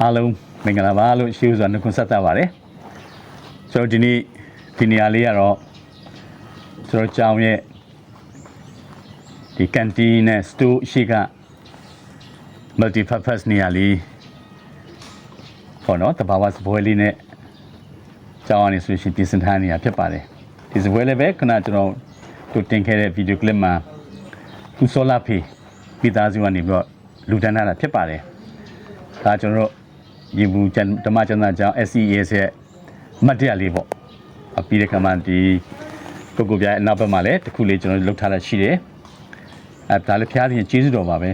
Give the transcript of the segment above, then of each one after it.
အားလုံးမင်္ဂလာပါလို့ရှိဦးစွာနှုတ်ဆက်သပါတယ်ကျွန်တော်ဒီနေရာလေးကတော့ကျွန်တော်ကျောင်းရဲ့ဒီကန်တီးနဲ့စတိုးရှိက multi purpose နေရာလေးပေါ့နော်တဘာဝစပွဲလေးနဲ့ကျောင်းအနေဆိုရှင်ပြင်ဆင်ထားနေရဖြစ်ပါတယ်ဒီစပွဲလေးပဲခဏကျွန်တော်တို့တင်ခဲ့တဲ့ဗီဒီယိုကလစ်မှာသူဆိုလာဖေးမိသားစုကနေပြီးတော့လူတန်းထားတာဖြစ်ပါတယ်ဒါကျွန်တော်တို့ရေဘူးဓမ္မကျမ်းစာကျောင်း SES ရဲ့မှတ်တရလေးပေါ့ပြီးတဲ့ခါမှဒီကိုပြရဲ့အနောက်ဘက်မှာလည်းတစ်ခုလေးကျွန်တော်လှုပ်ထားတာရှိတယ်ဒါလည်းဖျားခြင်းကျေးဇူးတော်ပါပဲ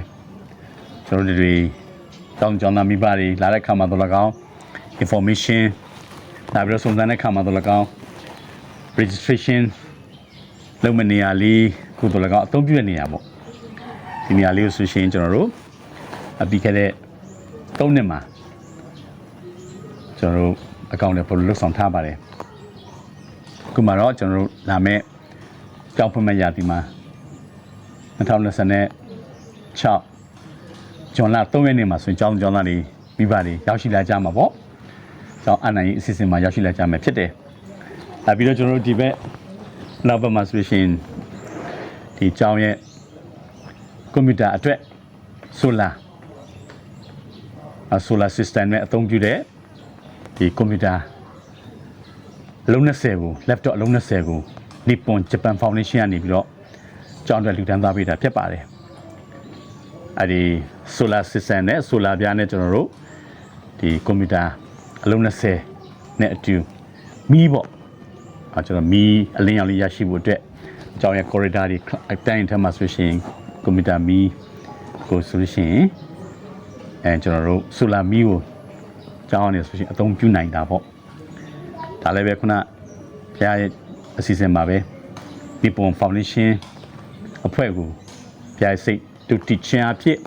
ကျွန်တော်တို့တွေတောင်းကြောင်းသားမိဘတွေလာတဲ့ခါမှာတော့၎င်း information ဒါပြီးတော့စုံစမ်းတဲ့ခါမှာတော့၎င်း registration လုပ်မနေရလေးခုတော့၎င်းအသုံးပြုတဲ့နေရာပေါ့ဒီနေရာလေးကိုဆိုရှင်ကျွန်တော်တို့ပြီးခဲ့တဲ့3နှစ်မှာကျွန်တော်တို့အကောင့်နဲ့ပို့လို့ဆောင်ထားပါတယ်ခုမှတော့ကျွန်တော်တို့လာမဲ့ကြောက်ဖွင့်မဲ့ရာသီမှာ2026ဇွန်လ3ရက်နေ့မှာဆိုရင်ကျောင်းသားတွေမိဘတွေရောက်ရှိလာကြမှာပေါ့ကျောင်းအနိုင်အစီအစဉ်မှာရောက်ရှိလာကြမှာဖြစ်တယ်ပြီးတော့ကျွန်တော်တို့ဒီဘက်နောက်ဘက်မှာဆိုရှင်ဒီကျောင်းရဲ့ကွန်ပျူတာအတွက်solar system နဲ့အသုံးပြုတဲ့ဒီကွန်ပျူတာအလုံး20ကို laptop အလုံး20ကို Nippon Japan Foundation ကနေပြီးတော့ကျောင်းအတွက်လူတန်းသားပေးတာဖြစ်ပါတယ်အဲဒီ solar system နဲ့ solar ပြားနဲ့ကျွန်တော်တို့ဒီကွန်ပျူတာအလုံး20နဲ့အတူမီးပေါ့ကျွန်တော်မီးအလင်းရောင်လေးရရှိဖို့အတွက်ကျောင်းရဲ့ corridor တွေအတိုင်းထက်မှဆိုရှင်ကွန်ပျူတာမီးကိုဆိုလို့ရှိရင်ကျွန်တော်တို့ solar မီးကိုကျောင်းအနေဆိုရှင်အသုံးပြုနိုင်တာပေါ့ဒါလည်းပဲခုနဖျားရဲ့အစီအစဉ်မှာပဲ Nippon Foundation အဖွဲ့ကိုဖျားစိတ်တူတီချင်အဖြစ်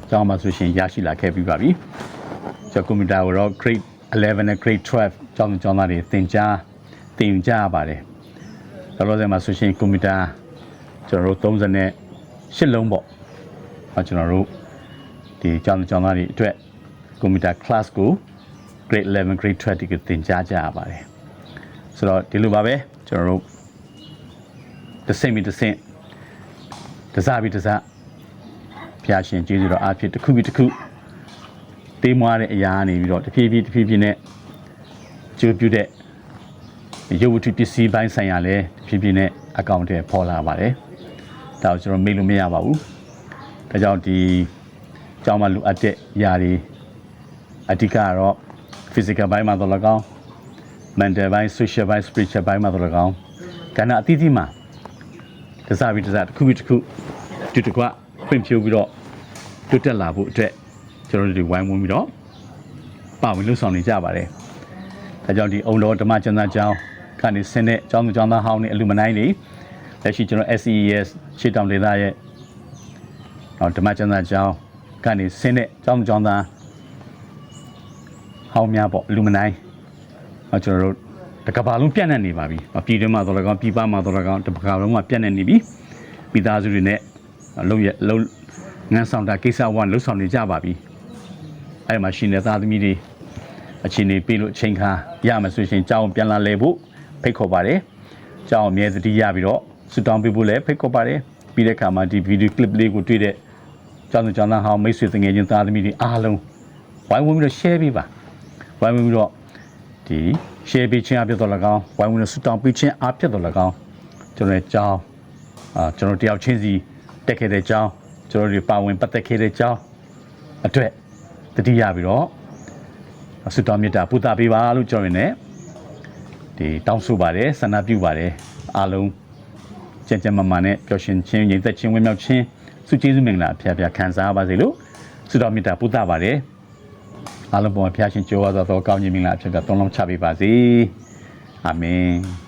ကျောင်းမှာဆိုရှင်ရရှိလာခဲ့ပြီးပါပြီကျွန်တော်ကွန်ပျူတာကိုတော့ grade 11 နဲ့ grade 12ကျောင်းသားတွေသင်ကြားပါတယ်တော်တော်စဲမှာဆိုရှင်ကွန်ပျူတာကျွန်တော်တို့38လုံးပေါ့ကျွန်တော်တို့ဒီကျောင်းသားတွေအတွက်ကွန်ပျူတာ class ကို grade 11 grade 12ကိုသင်ကြားကြရပါတယ်ဆိုတော့ဒီလိုပါပဲကျွန်တော်တို့တစ်ဆင့်တစားဖျားရှင်ကျေးဇူးတော်အားဖြင့်တစ်ခုပြီးတစ်ခုတေးမွားတဲ့အရာနေပြီးတော့တဖြည်းဖြည်းနဲ့ကျိုးပြုတဲ့ရုပ်ဝတ္ထုပစ္စည်းပိုင်းဆိုင်ရာလည်းတဖြည်းဖြည်းနဲ့အကောင့်တွေပေါ်လာပါတယ်ဒါကိုကျွန်တော်မေ့လို့မရပါဘူးဒါကြောင့်ဒီကျောင်းမှာလိုအပ်တဲ့ຢာတွေအဓိကကတော့ physical ဘိုင်းမှာတော့၎င်း mental ဘိုင်း social ဘိုင်း spiritual ဘိုင်းမှာတော့၎င်းကဏ္ဍအသီးသီးမှာတစားတစ်ခုပြီးတစ်ခုတူတကွဖွင့်ဖြိုးပြီးတော့တိုးတက်လာဖို့အတွက်ကျွန်တော်တို့ဝိုင်းဝန်းပြီးတော့ပါဝင်လှုပ်ဆောင်နေကြပါတယ်ဒါကြောင့်ဒီအုံတော်ဓမ္မကျမ်းစာကျောင်းကနေဆင်းတဲ့ကျောင်းသားဟောင်းတွေအလူမနိုင်တွေလက်ရှိကျွန်တော် SES ရှေ့တောင်ဒေသရဲ့ဓမ္မကျမ်းစာကျောင်းကနေဆင်းတဲ့ကျောင်းသားဟောင်းများပေါ့အလူမနိုင်ကျွန်တော်တို့တကဘာလုံးပြန့်နှံ့နေပါပြီပြည်တွင်းမှာတော့၎င်းပြည်ပမှာတော့၎င်းတကဘာလုံးမှာပြန့်နှံ့နေပြီမိသားစုတွေနဲ့လုံးငန်းဆောင်တာကိစ္စဝလှုပ်ဆောင်နေကြပါပြီအဲ့မှာရှင်တဲ့သားသမီးတွေအချိန်နေပြေးလို့အချိန်ခါရမယ်ဆိုရှင်ကြောင်းပြန်လာလဲဖို့ ဖိတ်ခေါ်ပါတယ်ကြောင်းအမြဲတတိယပြီးတော့စတောင်းပေးဖို့လည်းဖိတ်ခေါ်ပါတယ်ပြီးတဲ့အခါမှာဒီဗီဒီယိုကလစ်လေးကိုတွေ့တဲ့ကျောင်းသူကျောင်းသားဟောင်းမိတ်ဆွေတငယ်ချင်းသားသမီးတွေအားလုံးဝိုင်းဝန်းပြီးတော့ share ပေးပါဝိုင်းဝန်းပြီးတော့ဒီ share ပေးခြင်းအဖြစ်တော့၎င်းဝိုင်းဝန်းပြီးစတောင်းပေးခြင်းအဖြစ်တော့၎င်းကျွန်တော်ရဲ့ကျောင်းကျွန်တော်တယောက်ချင်းစီတက်ခဲ့တဲ့ကျောင်းကျွန်တော်တို့ပါဝင်ပတ်သက်ခဲ့တဲ့ကျောင်းအတွက်တတိယပြီးတော့ဆုတောင်းမေတ္တာပူတာပေးပါလို့ကျွန်တော်ရင်းနဲ့ဒီတောင်းဆိုပါတယ်ဆန္ဒပြုပါတယ်အားလုံးကြံ့ကြံ့မာမာနဲ့ပျော်ရွှင်ခြင်းငြိမ်သက်ခြင်းဝမ်းမြောက်ခြင်းဆုကျေးဇူးမင်္ဂလာဖျားဖျားခံစားပါစေလို့ဆုတောင်းမေတ္တာပူတာပါတယ်အားလုံးပေါ်ဖျားရှင်ကြိုးဝါသောကောင်းခြင်းမင်္ဂလာဖျားဖျားတောင်းလောင်းချပေးပါစေအာမင်